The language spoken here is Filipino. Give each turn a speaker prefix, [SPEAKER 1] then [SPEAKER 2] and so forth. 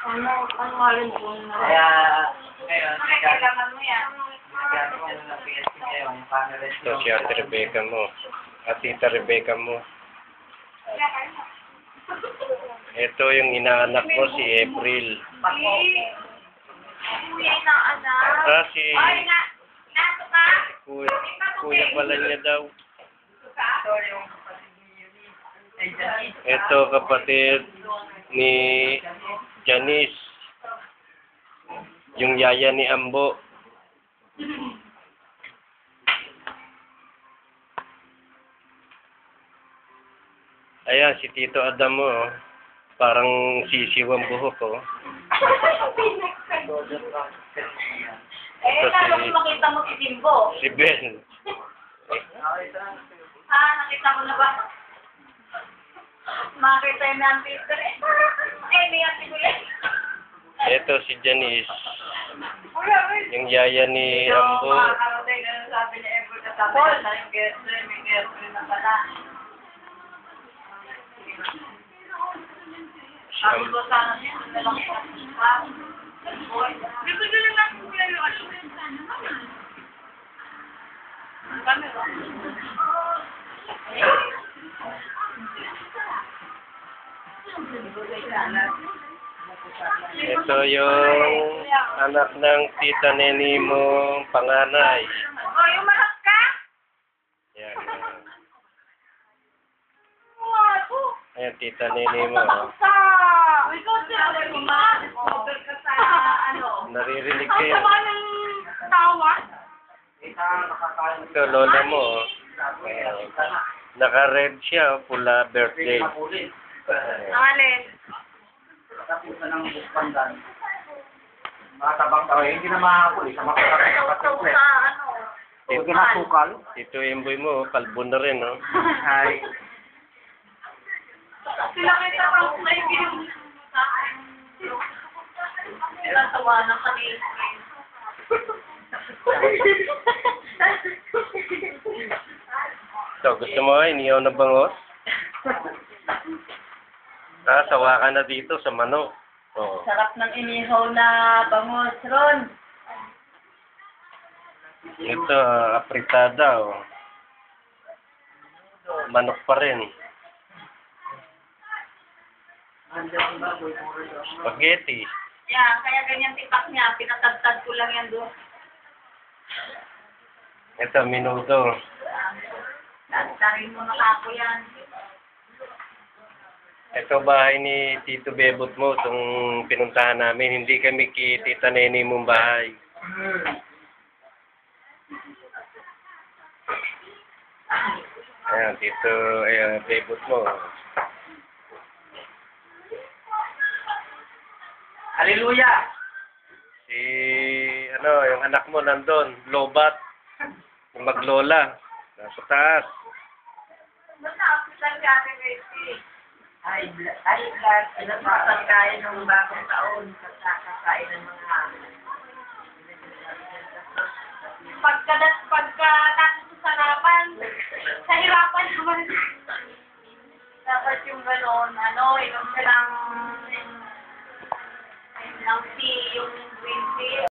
[SPEAKER 1] Ano malin po na?
[SPEAKER 2] Kaya, ngayon,
[SPEAKER 1] Kailangan mo yan.
[SPEAKER 3] Ito si Ate Rebecca mo. At Tita Rebecca mo. Ito yung inaanak mo, si April.
[SPEAKER 1] Kuya ng anak.
[SPEAKER 3] Si
[SPEAKER 1] Ay nga, nato ka?
[SPEAKER 3] kuya pala niya daw. Ito kapatid ni Janice. Yung yaya ni Ambo. Ayan, si Tito Adam mo. Oh. Parang sisiwang buhok ko. Oh.
[SPEAKER 1] Tapos makita mo si Jimbo.
[SPEAKER 3] Si Ben.
[SPEAKER 1] Nakita mo na ba? Makita yun ang Peter. May atigulit.
[SPEAKER 3] Ito si Janice. Yung yaya ni Ambo.
[SPEAKER 1] Makakarating na sabi ni Ever na sabi na yung girlfriend, may girlfriend na pala. Sabi ko sana niya, nalang pa. Dito nila lang kung yung ano. Camera.
[SPEAKER 3] Ito yung anak ng tita Neni mo, panganay.
[SPEAKER 1] Oh, yung malak ka?
[SPEAKER 3] Yan. Ayan, tita
[SPEAKER 1] Ano
[SPEAKER 3] Neni mo. Oh.
[SPEAKER 1] Ikaw sila mo ma. Over ka sa ano.
[SPEAKER 3] Naririnig
[SPEAKER 1] Ang
[SPEAKER 3] kayo.
[SPEAKER 1] sama ng tawa.
[SPEAKER 3] Ito, lola mo. Oh. Naka-red siya, oh, pula birthday.
[SPEAKER 1] Alin?
[SPEAKER 2] Katapusan ng bukpandan. Mga tabang tao, hindi na makakuli sa makakapit.
[SPEAKER 1] Sa ano.
[SPEAKER 2] Huwag na sukal.
[SPEAKER 3] Ito yung boy mo, oh, kalbo na rin, oh.
[SPEAKER 2] Ay.
[SPEAKER 1] Pinakita ko sa yung sa akin. Natawa na kanina.
[SPEAKER 3] So, gusto mo iniyaw na bangos? Sawa ka na dito sa manok. Oh.
[SPEAKER 1] Sarap ng inihaw na bangos, Ron.
[SPEAKER 3] Ito, apritada, oh. Manok pa rin. Spaghetti.
[SPEAKER 1] Yan, kaya ganyan tipak niya. Pinatagtad ko lang yan doon.
[SPEAKER 3] Ito, minuto.
[SPEAKER 1] Tarin mo na kako yan.
[SPEAKER 3] Ito bahay ni Tito Bebot mo, itong pinuntahan namin. Hindi kami kay Tita Neni mong bahay. Ayan, Tito Bebot mo.
[SPEAKER 2] Hallelujah!
[SPEAKER 3] Si, yung anak mo nandun, Lobat. Yung maglola. Nasa taas.
[SPEAKER 1] Basta ako sa Ate Betty. Ay, lahat. Pinapasal kayo ng bagong taon. Pagkakasain ng mga pagka natin sa sarapan, sa hirapan naman. Dapat yung gano'n, inom ka lang